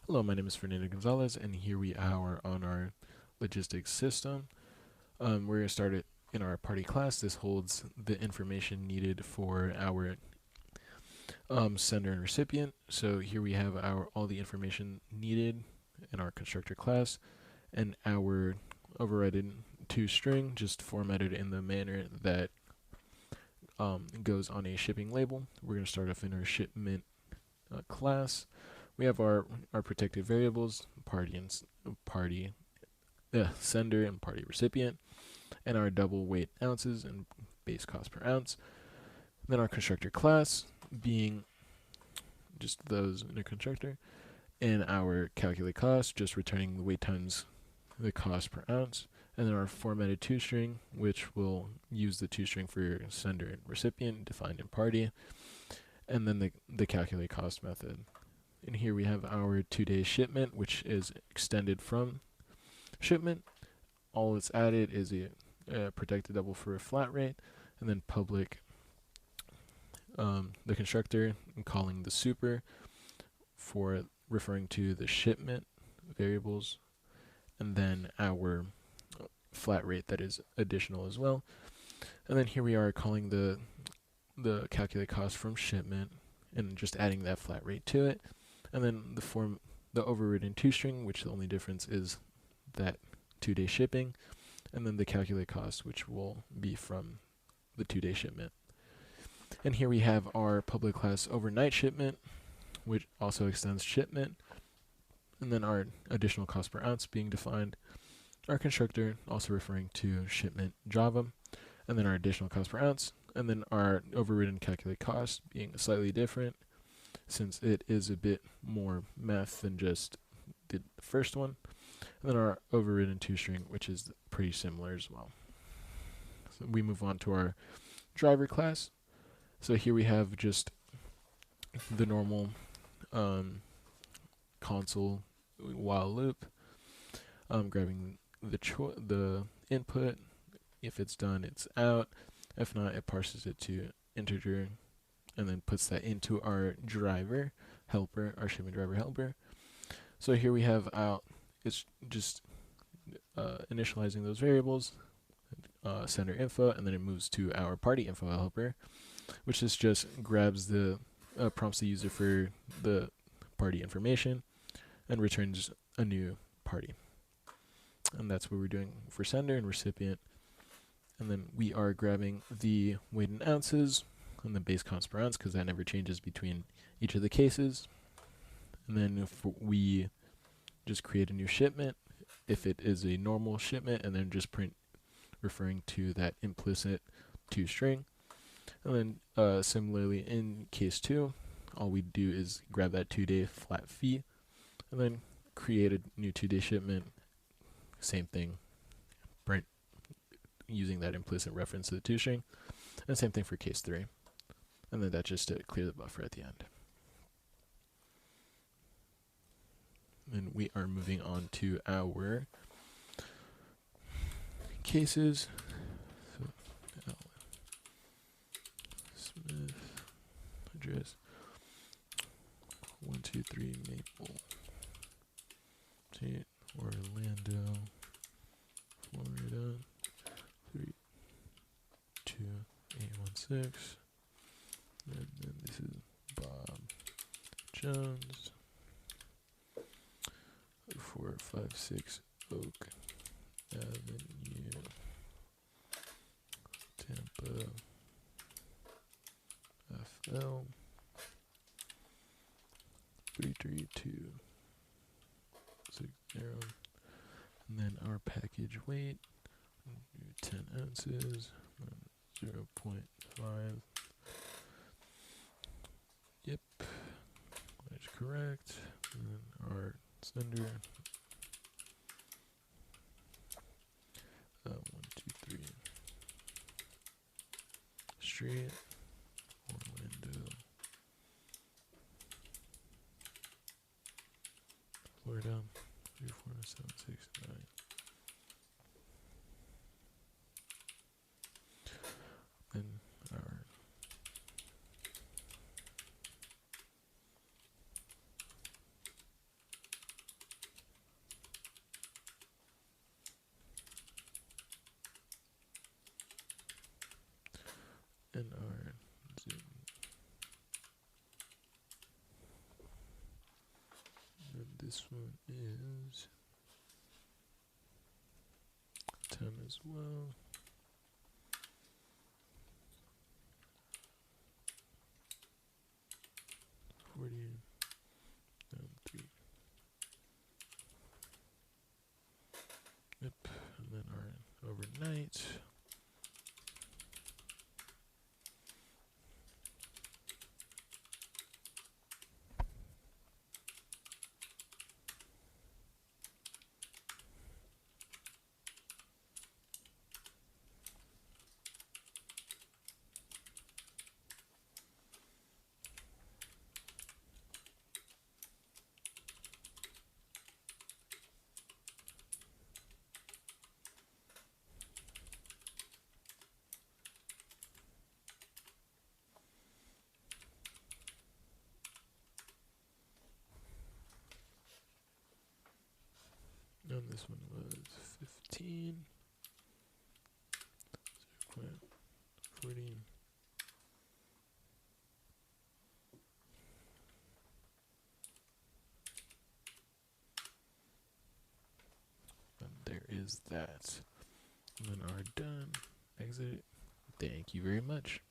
Hello, my name is Fernando Gonzalez, and here we are on our logistics system. We're going to start it in our party class. This holds the information needed for our sender and recipient. So here we have our all the information needed in our constructor class, and our overridden toString just formatted in the manner that goes on a shipping label. We're going to start off in our shipment class. We have our protected variables, party sender and party recipient, and our double weight ounces and base cost per ounce. Then our constructor class being just those in a constructor, and our calculate cost just returning the weight times the cost per ounce, and then our formatted toString, which will use the toString for your sender and recipient defined in party, and then the calculate cost method. And here we have our 2-day shipment, which is extended from shipment. All that's added is a protected double for a flat rate, and then public the constructor and calling the super for referring to the shipment variables, and then our flat rate that is additional as well. And then here we are calling the calculate cost from shipment and just adding that flat rate to it. And then the overridden toString, which the only difference is that 2-day shipping, and then the calculate cost, which will be from the 2-day shipment. And here we have our public class overnight shipment, which also extends shipment, and then our additional cost per ounce being defined, our constructor also referring to shipment Java, and then our additional cost per ounce, and then our overridden calculate cost being slightly different since it is a bit more math than just the first one, and then our overridden toString, which is pretty similar as well. So we move on to our driver class. So here we have just the normal console while loop, grabbing the input. If it's done, it's out. If not, it parses it to integer and then puts that into our driver helper, our shipment driver helper. So here we have out. It's just initializing those variables, sender info, and then it moves to our party info helper, which is just grabs the prompts the user for the party information and returns a new party. And that's what we're doing for sender and recipient. And then we are grabbing the weight in ounces and the base cost per ounce because that never changes between each of the cases. And then if we just create a new shipment, if it is a normal shipment, and then just print referring to that implicit toString. And then similarly in case 2, all we do is grab that 2-day flat fee and then create a new 2-day shipment. Same thing, print using that implicit reference to the toString, and same thing for case 3. And then that's just to clear the buffer at the end. And we are moving on to our cases. So, Smith, address 123 Maple Street, Orlando, Florida 32816. And then this is Bob Jones, 456 Oak Avenue, Tampa, FL 33260. And then our package weight, 10 ounces, 0.5. Yep, that's correct. And then our sender, 123 Street, Orlando, Florida 34769. Then our and our zoom. And this one is 10 as well. And 3. Yep, and then our overnight. And this one was 15. 40. And there is that. And then our done. Exit. Thank you very much.